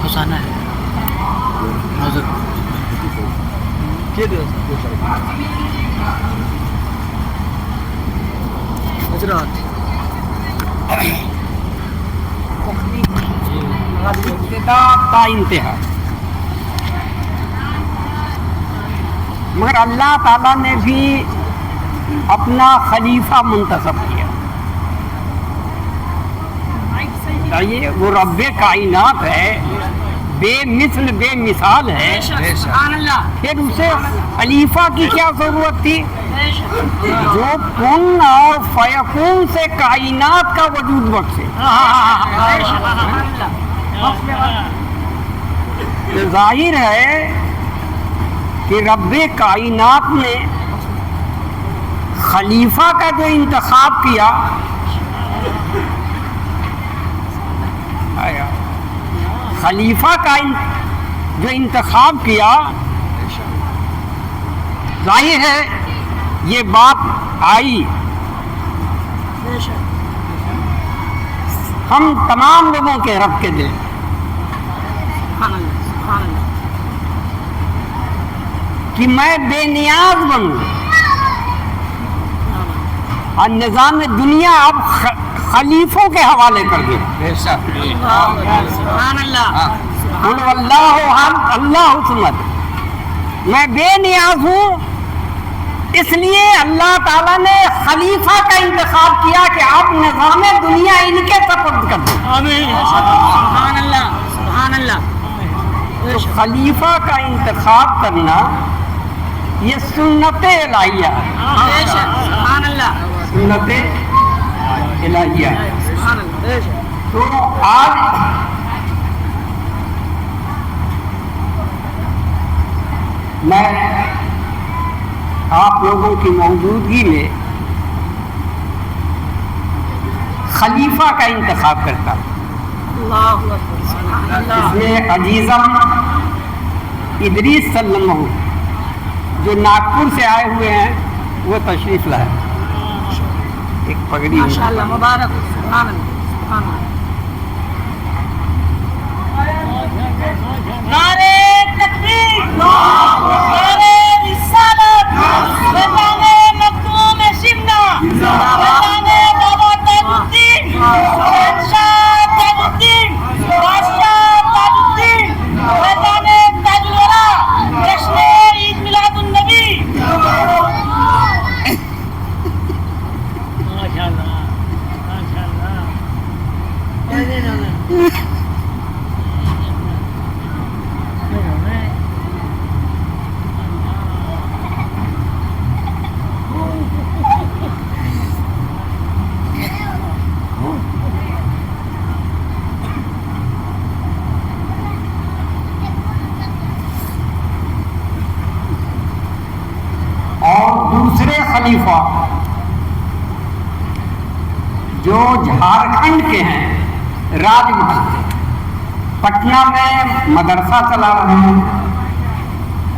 فسانہ ہے حضرات ابتدا تا انتہا، مگر اللہ تعالیٰ نے بھی اپنا خلیفہ منتخب کیا. یہ وہ رب کائنات ہے، بے مثل بے مثال ہے، پھر اسے خلیفہ کی کیا ضرورت تھی جو کن اور فیکون سے کائنات کا وجود بخشے. ظاہر ہے کہ رب کائنات نے خلیفہ کا جو انتخاب کیا، خلیفہ کا جو انتخاب کیا، ظاہر ہے یہ بات آئی ہم تمام لوگوں کے رب کے دل کہ میں بے نیاز بنوں، اور نظام دنیا اب خلیفوں کے حوالے کر دیں. قل واللہ احد اللہ الصمد، میں بے نیاز ہوں، اس لیے اللہ تعالیٰ نے خلیفہ کا انتخاب کیا کہ آپ نظام دنیا ان کے سپرد کر دیں. سبحان اللہ سبحان اللہ. تو خلیفہ کا انتخاب کرنا یہ سنت الہیہ، سبحان اللہ سنت الہیہ. تو آج میں آپ لوگوں کی موجودگی میں خلیفہ کا انتخاب کرتا ہوں. اس میں عزیزم ادریس صلی اللہ علیہ جو ناگپور سے آئے ہوئے ہیں وہ تشریف لائے. ایک پگڑی ماشاءاللہ مبارک. سبحان اللہ سبحان اللہ. نعرہ تکبیر، نعرہ رسالت، وطن مقدوم شمنا، وطن بابا تاج الدین، شہنشاہ تاج الدین، بادشاہ تاج الدین، وطن تاج الورا، جشن عید میلاد النبی. ماشاءاللہ ماشاءاللہ. اور دوسرے خلیفہ جو جھارکھنڈ کے ہیں، راج محل پٹنہ میں مدرسہ چلا رہے ہیں،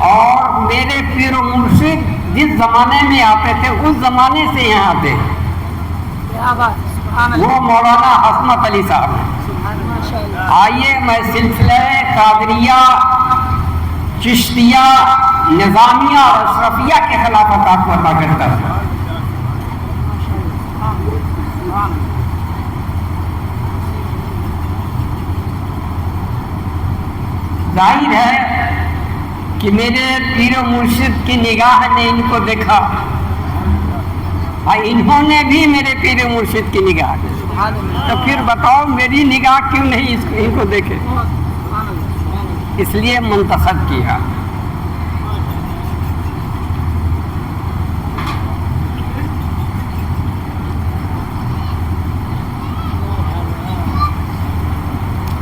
اور میرے پیر و مرشد جس زمانے میں آتے تھے اس زمانے سے یہاں آتے ہیں، وہ مولانا عصمت علی صاحب ہیں. آئیے میں سلسلہ قادریہ، چشتیہ، نظامیہ اور اشرفیہ کے خلافت آپ کو عطا کرتا ہوں. ظاہر ہے کہ میرے پیر و مرشد کی نگاہ نے ان کو دیکھا، اور انہوں نے بھی میرے پیر و مرشد کی نگاہ دیکھی. تو پھر بتاؤ میری نگاہ کیوں نہیں ان کو دیکھے؟ اس لیے منتخب کیا.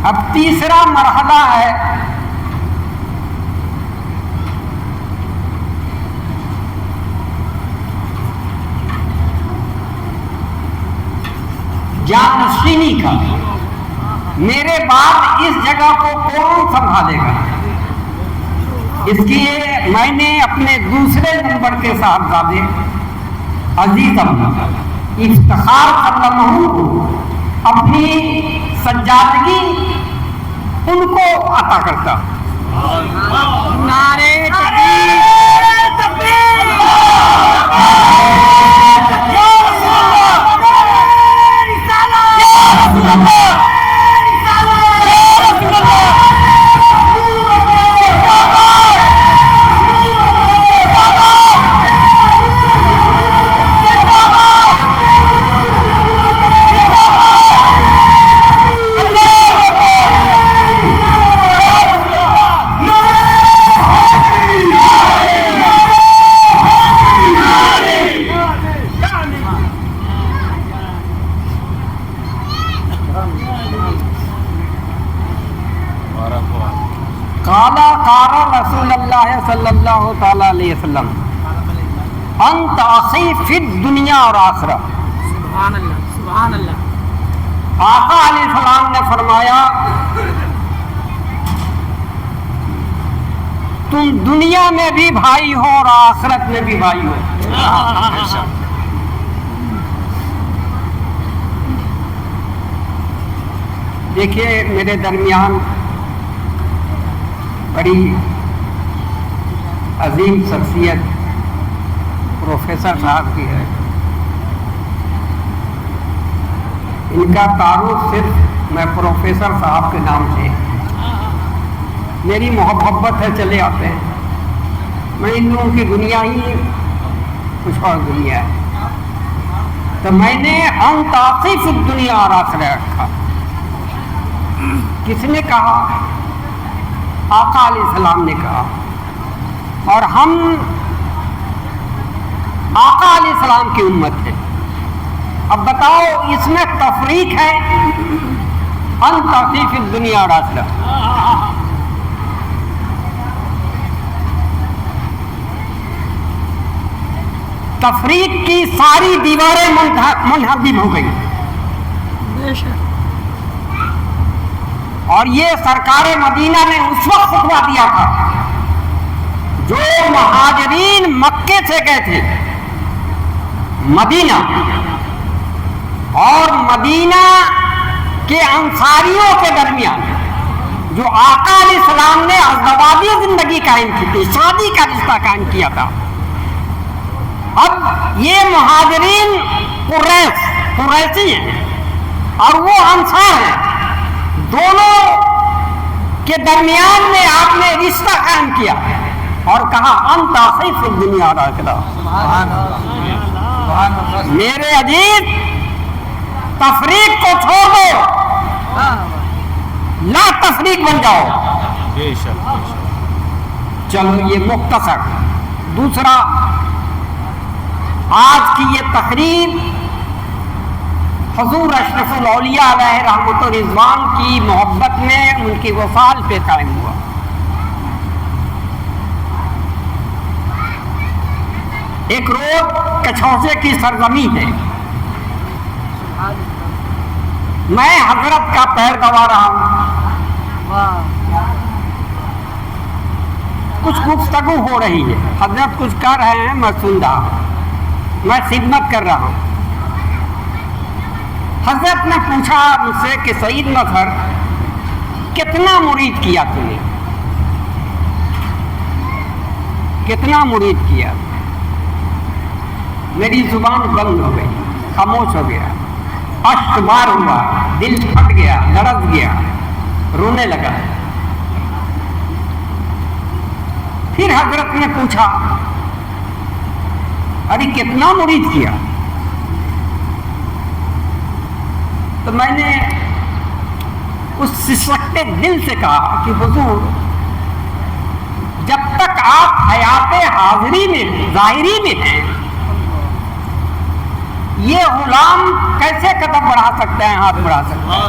اب تیسرا مرحلہ ہے جانشینی کا. میرے بعد اس جگہ کو کون سنبھالے گا؟ اس لیے میں نے اپنے دوسرے نمبر کے صاحبزادے عزیز احمد افتخار کر رہا ہوں، اپنی سجادگی ان کو عطا کرتا. نعرے تکبیر! قال رسول اللہ صلی اللہ تعالی علیہ وسلم انت اخی فی الدنیا اور آخرہ. سبحان اللہ سبحان اللہ. آقا علیہ السلام نے فرمایا تم دنیا میں بھی بھائی ہو اور آخرت میں بھی بھائی ہو. دیکھیے میرے درمیان بڑی عظیم شخصیت پروفیسر صاحب کی ہے. ان کا تعارف صرف میں پروفیسر صاحب کے نام سے، میری محبت ہے چلے آتے ہیں. میں ان لوگوں کی دنیا ہی کچھ اور دنیا ہے. تو میں نے انت اخی فی الدنیا اور آخرہ رکھا. کس نے کہا؟ آقا علیہ السلام نے کہا. اور ہم آقا علیہ السلام کی امت ہے. اب بتاؤ اس میں تفریق ہے؟ انت اخی فی الدنیا اور آخرہ. تفریق کی ساری دیواریں منہدم ہو گئی. اور یہ سرکار مدینہ نے اس وقت فتویٰ دیا تھا جو مہاجرین مکے سے گئے تھے مدینہ، اور مدینہ کے انصاریوں کے درمیان جو آقا علیہ السلام نے ازدواجی زندگی قائم کی تھی، شادی کا رشتہ قائم کیا تھا. اب یہ مہاجرین قریشی ہیں اور وہ انصار ہیں، دونوں کے درمیان میں آپ نے رشتہ قائم کیا اور کہا انت اخی فی الدنیا اور آخرہ. میرے عزیز تفریق کو چھوڑ دو، لا تفریق بن جاؤ. چلو یہ مختصر. دوسرا، آج کی یہ تقریر حضور اشرف الاولیاء علیہ رحمت و رضوان کی محبت میں ان کی وصال پہ قائم ہوا. ایک روز کچھوسے کی سرزمین ہے. میں حضرت کا پیر دبا رہا ہوں. کچھ گفتگو ہو رہی ہے، حضرت کچھ کر رہے ہیں، میں سن رہا ہوں، میں خدمت کر رہا ہوں. حضرت نے پوچھا مجھ سے کہ سعید مظہر کتنا مرید کیا تم نے؟ کتنا مرید کیا؟ میری زبان بند ہو گئی، خاموش ہو گیا، اشک بار ہوا، دل پھٹ گیا، لرز گیا، رونے لگا. پھر حضرت نے پوچھا ارے کتنا مرید کیا؟ تو میں نے اس سسکتے دل سے کہا کہ حضور جب تک آپ حیات حاضری میں ظاہری میں ہیں یہ غلام کیسے قدم بڑھا سکتے ہیں، ہاتھ بڑھا سکتے ہیں؟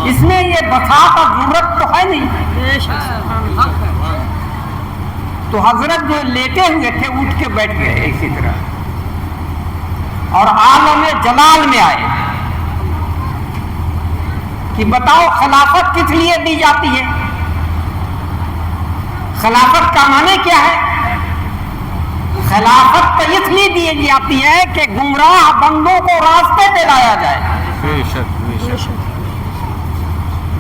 اس میں یہ بساط اور ضرورت تو ہے نہیں. تو حضرت جو لیٹے ہوئے تھے اٹھ کے بیٹھ گئے اسی طرح اور عالم جلال میں آئے کہ بتاؤ خلافت کس لیے دی جاتی ہے؟ خلافت کا معنی کیا ہے؟ خلافت تو اس لیے دی جاتی ہے کہ گمراہ بندوں کو راستے پہ لایا جائے، بے شک بے شک،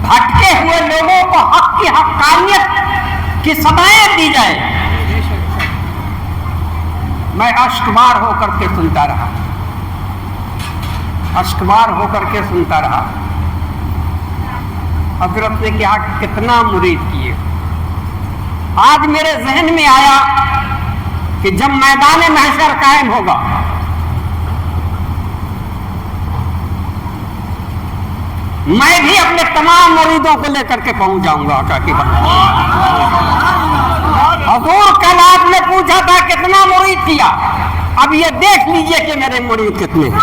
بھٹکے ہوئے لوگوں کو حق کی حقانیت کی سماعت دی جائے۔ میں اشکبار ہو کر کے سنتا رہا، اشکبار ہو کر کے سنتا رہا۔ حضرت نے کہا کتنا مرید کیے۔ آج میرے ذہن میں آیا کہ جب میدان محشر قائم ہوگا میں بھی اپنے تمام مریدوں کو لے کر کے پہنچ جاؤں گا آقا کی بارگاہ۔ حضور کل آپ نے پوچھا تھا کتنا مرید کیا، اب یہ دیکھ لیجئے کہ میرے مرید کتنے ہیں۔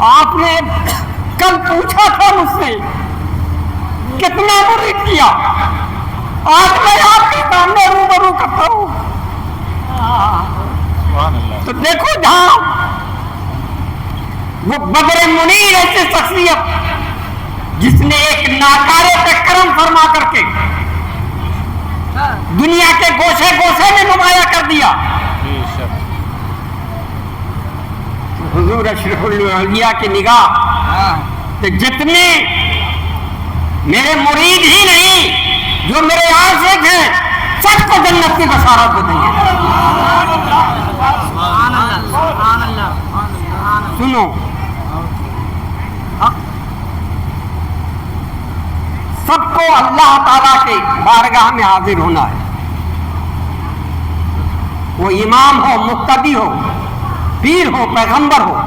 آپ نے کل پوچھا تھا مجھ سے کتنا مرید کیا، آج میں آپ کے سامنے روبرو کرتا ہوں۔ تو دیکھو جہاں وہ بدر منیر ایسی شخصیت جس نے ایک ناکارے پہ کرم فرما کر کے دنیا کے گوشے گوشے میں نمایاں کر دیا، حضور اشرف الاولیاء کی نگاہ کہ جتنے میرے مرید ہی نہیں جو میرے عاشق ہیں سب کو جنت کی بشارت دے دیں گے۔ سنو، سب کو اللہ تعالیٰ کے بارگاہ میں حاضر ہونا ہے، وہ امام ہو، مقتدی ہو، پیر ہو، پیغمبر ہو۔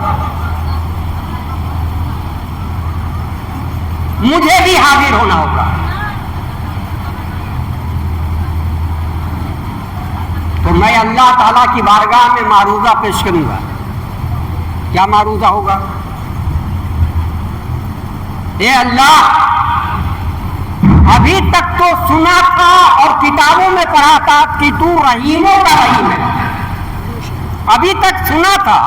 مجھے بھی حاضر ہونا ہوگا، تو میں اللہ تعالیٰ کی بارگاہ میں معروضہ پیش کروں گا۔ کیا معروضہ ہوگا؟ اے اللہ، ابھی تک تو سنا تھا اور کتابوں میں پڑھا تھا کہ تو رحیموں کا رحیم ہے، ابھی تک سنا تھا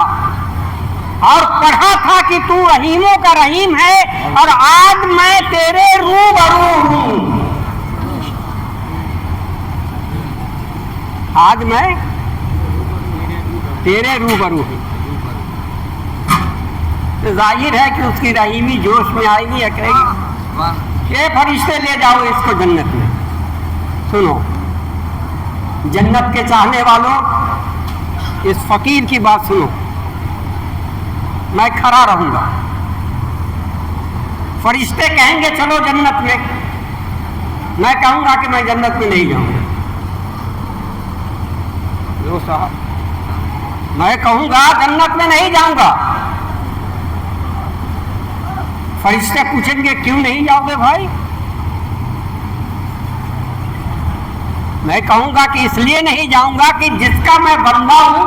اور پڑھا تھا کہ تو رحیموں کا رحیم ہے، اور آج میں تیرے روبرو ہوں، آج میں تیرے روبرو ہوں۔ ظاہر ہے کہ اس کی رحیمی جوش میں آئے گی یا کہے گی کہ فرشتے لے جاؤ اس کو جنت میں۔ سنو، جنت کے چاہنے والوں، اس فقیر کی بات سنو، میں کھڑا رہوں گا، فرشتے کہیں گے چلو جنت میں، میں کہوں گا کہ میں جنت میں نہیں جاؤں گا۔ جو صاحب، میں کہوں گا جنت میں نہیں جاؤں گا، فرشتے پوچھیں گے کیوں نہیں جاؤ گے بھائی؟ میں کہوں گا کہ اس لیے نہیں جاؤں گا کہ جس کا میں بندہ ہوں،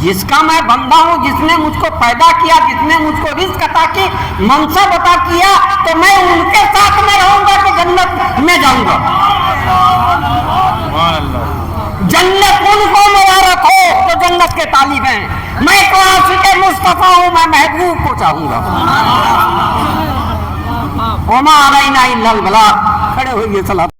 جس کا میں بندہ ہوں، جس نے مجھ کو پیدا کیا، جس نے مجھ کو رزق عطا کی، منصب عطا کیا، تو میں ان کے ساتھ میں رہوں گا کہ جنت میں جاؤں گا۔ جنت ان کو مبارک ہو جو جنت کے طالب ہیں، میں تو عاشق مصطفیٰ ہوں، میں محبوب کو چاہوں گا۔ وما علینا الا البلاغ۔ کھڑے ہوئیے صلاۃ